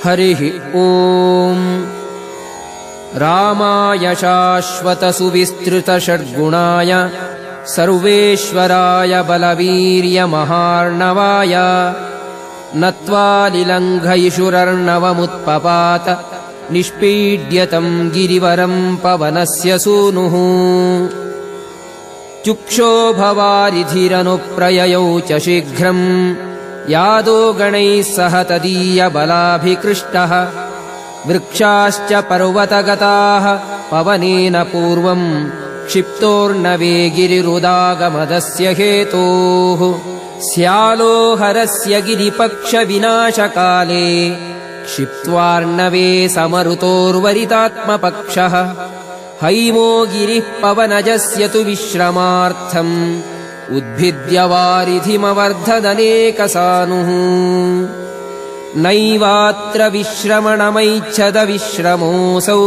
हरिः ॐ रामाय शाश्वतसुविस्तृतषड्गुणाय सर्वेश्वराय बलवीर्यमहार्णवाय नत्वालिलङ्घयिषुरर्णवमुत्पपात निष्पीड्यतं गिरिवरं पवनस्य सूनुः चुक्षोभवारिधिरनुप्रययौ च शीघ्रम् यादो गणैः सह तदीयबलाभिकृष्टः वृक्षाश्च पर्वतगताः पवनेन पूर्वम् क्षिप्तोर्नवे गिरिरुदागमदस्य हेतोः स्यालोहरस्य गिरिपक्षविनाशकाले क्षिप्त्वार्णवे समरुतोर्वरितात्मपक्षः हैमो गिरिः पवनजस्य तु विश्रमार्थम् उद्भिद्य वारिधिमवर्धदनेकसानुः नैवात्र विश्रमणमैच्छद विश्रमोऽसौ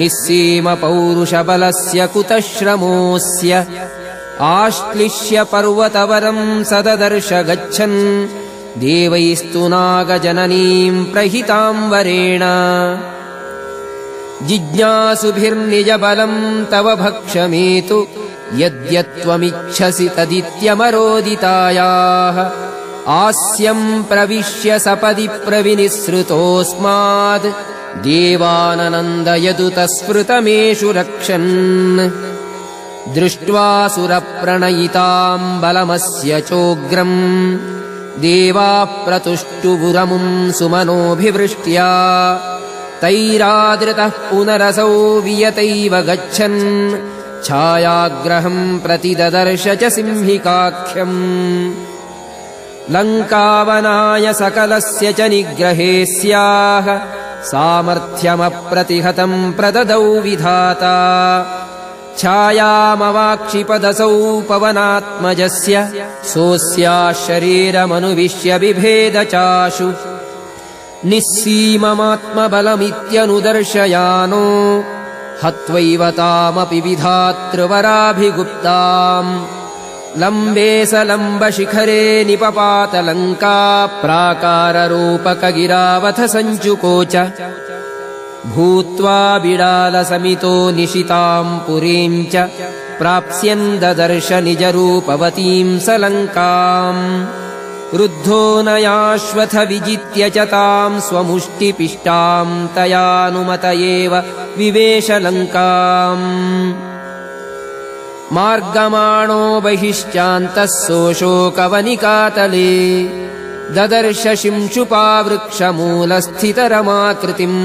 निस्सीमपौरुषबलस्य कुतः श्रमोऽस्य आश्लिष्य पर्वतवरम् सददर्श गच्छन् देवैस्तु नागजननीम् प्रहिताम् वरेण जिज्ञासुभिर्निजबलम् तव भक्षमेतु यद्यत्त्वमिच्छसि तदित्यमरोदितायाः आस्यम् प्रविश्य सपदि प्रविनिसृतोऽस्माद् देवाननन्दयतु तस्फृतमेषु रक्षन् दृष्ट्वा सुरप्रणयिताम् बलमस्य चोग्रम् देवाः प्रतुष्टुवुरमुम् सुमनोभिवृष्ट्या तैरादृतः पुनरसौ वियतैव गच्छन् छायाग्रहम् प्रति ददर्श च सिंहिकाख्यम् लङ्कावनाय सकलस्य च निग्रहे स्याः सामर्थ्यमप्रतिहतम् प्रददौ विधाता छायामवाक्षिपदसौ पवनात्मजस्य सोऽस्याः शरीरमनुविश्य बिभेद चाशु निःसीममात्मबलमित्यनुदर्शयानो हत्वैव तामपि विधातृवराभिगुप्ताम् लम्बे सलम्बशिखरे निपपातलङ्का प्राकाररूपकगिरावथ सञ्चुकोच भूत्वा बिडालसमितो निशिताम् पुरीम् च प्राप्स्यन् ददर्श निजरूपवतीम् सलङ्काम् रुद्धो नयाश्वथ विजित्य च ताम् स्वमुष्टिपिष्टाम् तयानुमत एव विवेशलङ्काम् मार्गमाणो बहिश्चान्तः सोऽशोकवनिकातले ददर्श शिंशुपावृक्षमूलस्थितरमाकृतिम्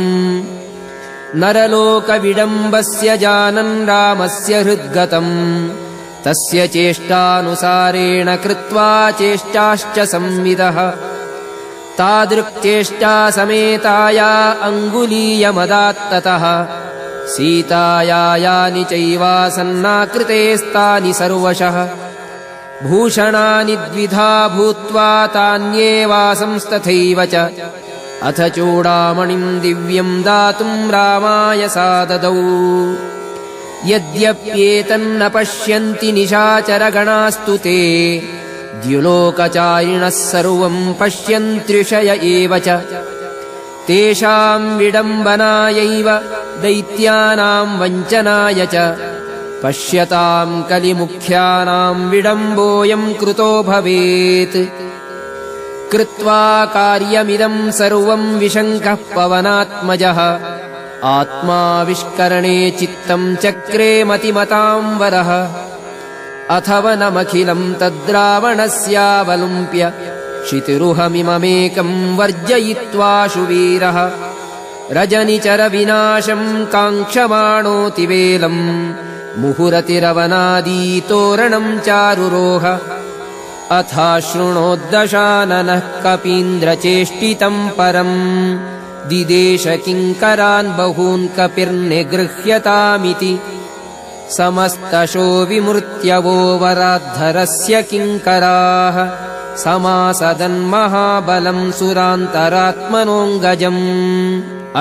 नरलोकविडम्बस्य जानन् रामस्य हृद्गतम् तस्य चेष्टानुसारेण कृत्वा चेष्टाश्च संविदः तादृक्चेष्टा समेताया अङ्गुलीयमदात्ततः सीताया यानि चैवासन्नाकृतेस्तानि सर्वशः भूषणानि द्विधा भूत्वा तान्येवासंस्तथैव च अथ चूडामणिम् दिव्यम् दातुम् रामाय सा ददौ यद्यप्येतन्न पश्यन्ति निशाचरगणास्तु ते द्युलोकचारिणः सर्वम् पश्यन्त्युषय एव च तेषाम् विडम्बनायैव दैत्यानाम् वञ्चनाय च पश्यताम् कलिमुख्यानाम् विडम्बोऽयम् कृतो भवेत् कृत्वा कार्यमिदम् सर्वम् विशङ्कः पवनात्मजः आत्माविष्करणे चित्तम् चक्रे मतिमताम् वरः अथवनमखिलम् तद्रावणस्यावलुम्प्य क्षितिरुहमिममेकम् वर्जयित्वा शुवीरः रजनिचरविनाशम् काङ्क्षमाणोऽतिवेलम् मुहुरतिरवनादीतोरणम् चारुरोह अथाशृणोद्दशाननः कपीन्द्रचेष्टितम् परम् दिदेश किङ्करान् बहून् कपिर्निगृह्यतामिति समस्तशो विमृत्यवो वराद्धरस्य किङ्कराः समासदन्महाबलम् सुरान्तरात्मनोऽङ्गजम्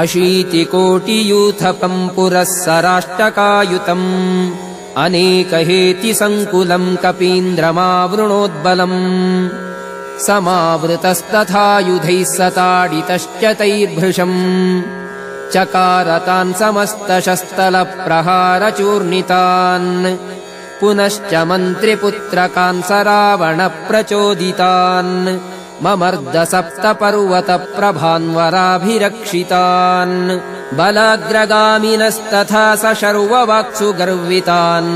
अशीतिकोटियूथपम् पुरः सराष्टकायुतम् अनेकहेतिसङ्कुलम् कपीन्द्रमावृणोद्बलम् समावृतस्तथायुधैः सताडितश्च तैर्भृशम् चकारतान् समस्तशस्तलप्रहारचूर्णितान् पुनश्च मन्त्रिपुत्रकान् स रावणप्रचोदितान् ममर्दसप्तपर्वतप्रभान्वराभिरक्षितान् बलाग्रगामिनस्तथा स शर्ववाक्सु गर्वितान्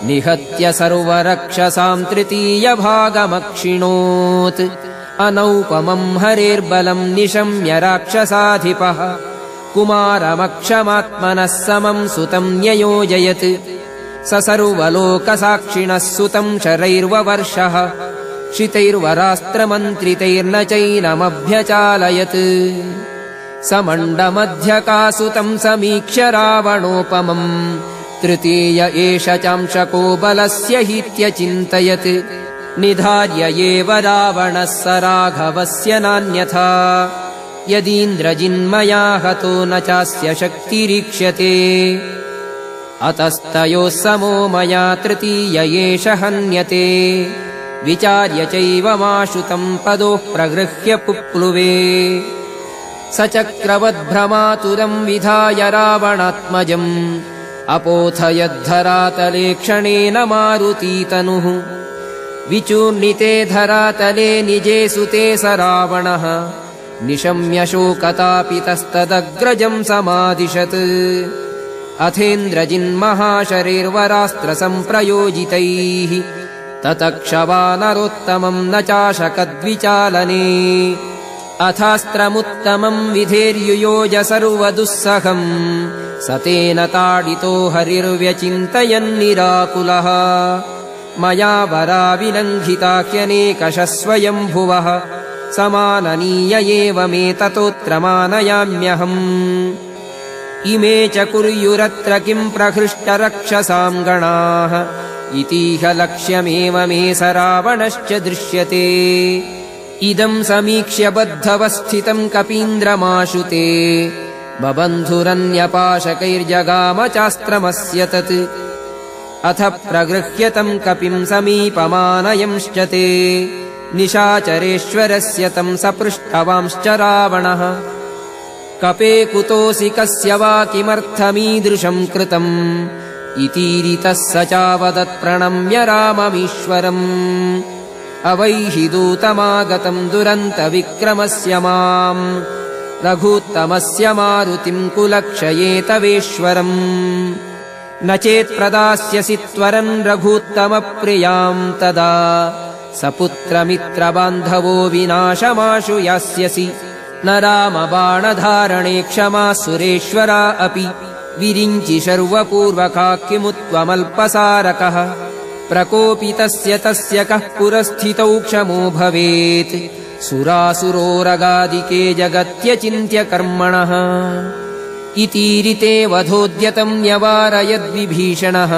निहत्य सर्वरक्षसां तृतीयभागमक्षिणोत् अनौपमम् हरेर्बलम् निशम्य राक्षसाधिपः कुमारमक्षमात्मनः समम् सुतम् न्ययोजयत् स सर्वलोकसाक्षिणः सुतम् शरैर्ववर्षः शितैर्वरास्त्रमन्त्रितैर्न चैनमभ्यचालयत् समण्डमध्यकासुतम् समीक्ष्य रावणोपमम् तृतीय एष चांशको बलस्य हीत्यचिन्तयत् निधार्य एव रावणः स राघवस्य नान्यथा यदीन्द्रजिन्मया हतो न चास्य शक्तिरीक्ष्यते अतस्तयोः समो मया तृतीय एष हन्यते विचार्य चैवमाशुतम् पदोः प्रगृह्य पुप्लुवे स चक्रवद्भ्रमातुरम् विधाय रावणात्मजम् अपोथयद्धरातले क्षणेन मारुतीतनुः विचूर्णिते धरातले निजे सुते स रावणः निशम्य शोकतापितस्तदग्रजम् समादिशत् अथेन्द्रजिन्महाशरैर्वरास्त्रसम्प्रयोजितैः ततक्षवानरोत्तमम् न चाशकद्विचालने अथास्त्रमुत्तमम् विधेर्युयोज सर्वदुःसहम् स तेन ताडितो हरिर्व्यचिन्तयन्निराकुलः मया वराविलङ्घिता ह्यनेकशः स्वयम्भुवः समाननीय एव मे ततोऽत्र मानयाम्यहम् इमे च कुर्युरत्र किम् प्रहृष्टरक्षसाम् गणाः इतीह लक्ष्यमेव मे स रावणश्च दृश्यते इदम् समीक्ष्य बद्धवस्थितम् कपीन्द्रमाशुते बबन्धुरन्यपाशकैर्जगाम चास्त्रमस्य तत् अथ प्रगृह्यतम् कपिम् समीपमानयंश्च ते निशाचरेश्वरस्य तम् सपृष्टवांश्च रावणः कपे कुतोऽसि कस्य वा किमर्थमीदृशम् कृतम् इतीरितः स चावदत्प्रणम्य राममीश्वरम् अवैहि दूतमागतम् दुरन्तविक्रमस्य माम् रघूत्तमस्य मारुतिम् कुलक्षये तवेश्वरम् न चेत्प्रदास्यसि त्वरन् रघूत्तमप्रियाम् तदा सपुत्रमित्रबान्धवो विनाशमाशु यास्यसि न रामबाणधारणे क्षमा सुरेश्वरा अपि विरिञ्चि शर्वपूर्वका किमु त्वमल्पसारकः प्रकोपितस्य तस्य कः पुरस्थितौ क्षमो भवेत् सुरासुरोरगादिके जगत्यचिन्त्य कर्मणः इतीरिते वधोद्यतम् न्यवारयद्विभीषणः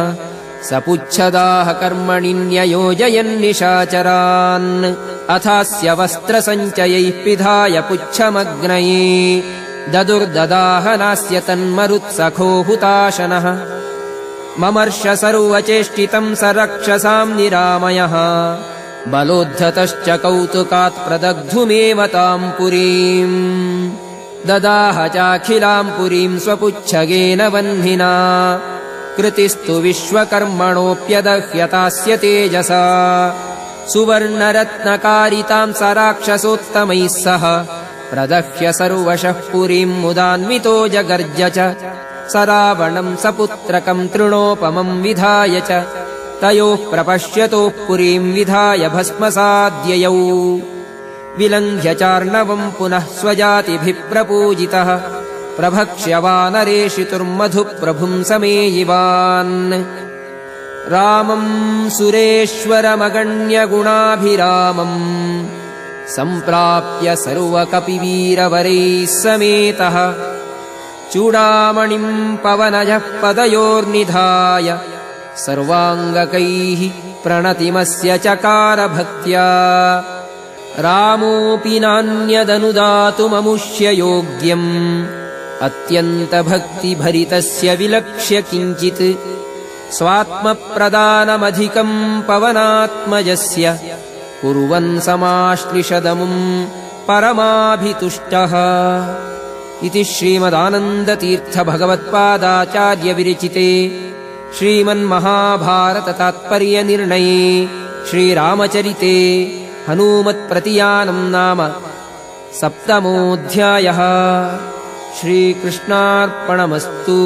सपुच्छदाह कर्मणि न्ययोजयन्निशाचरान् अथास्य वस्त्रसञ्चयैः पिधाय पुच्छमग्नये ददुर्ददाहनास्य तन्मरुत्सखो हुताशनः ममर्ष सर्वचेष्टितम् स रक्षसाम् निरामयः बलोद्धतश्च कौतुकात् प्रदग्धुमेव ताम् पुरीम् ददाह चाखिलाम् पुरीम् स्वपुच्छगेन वह्निना कृतिस्तु विश्वकर्मणोऽप्यदह्यतास्य तेजसा सुवर्णरत्नकारिताम् स राक्षसोत्तमैः सह प्रदह्य सर्वशः पुरीम् मुदान्वितो जगर्ज च स रावणम् सपुत्रकम् तृणोपमम् विधाय च तयोः प्रपश्यतोः पुरीम् विधाय भस्मसाद्ययौ विलङ्घ्य चार्णवम् पुनः स्वजातिभिः प्रपूजितः प्रभक्ष्य वानरेषितुर्मधुप्रभुम् समेयिवान् रामम् सुरेश्वरमगण्यगुणाभिरामम् सम्प्राप्य सर्वकपिवीरवरैः समेतः चूडामणिम् पवनजः पदयोर्निधाय सर्वाङ्गकैः प्रणतिमस्य चकार भक्त्या रामोऽपि नान्यदनुदातुममुष्य योग्यम् अत्यन्तभक्तिभरितस्य विलक्ष्य किञ्चित् स्वात्मप्रदानमधिकम् पवनात्मजस्य कुर्वन् समाश्लिषदमुम् परमाभितुष्टः। इति श्रीमदानन्दतीर्थभगवत्पादाचार्यविरचिते श्रीमन्महाभारततात्पर्यनिर्णये श्रीरामचरिते हनूमत्प्रतियानम् नाम 7मोऽध्यायः। श्रीकृष्णार्पणमस्तु।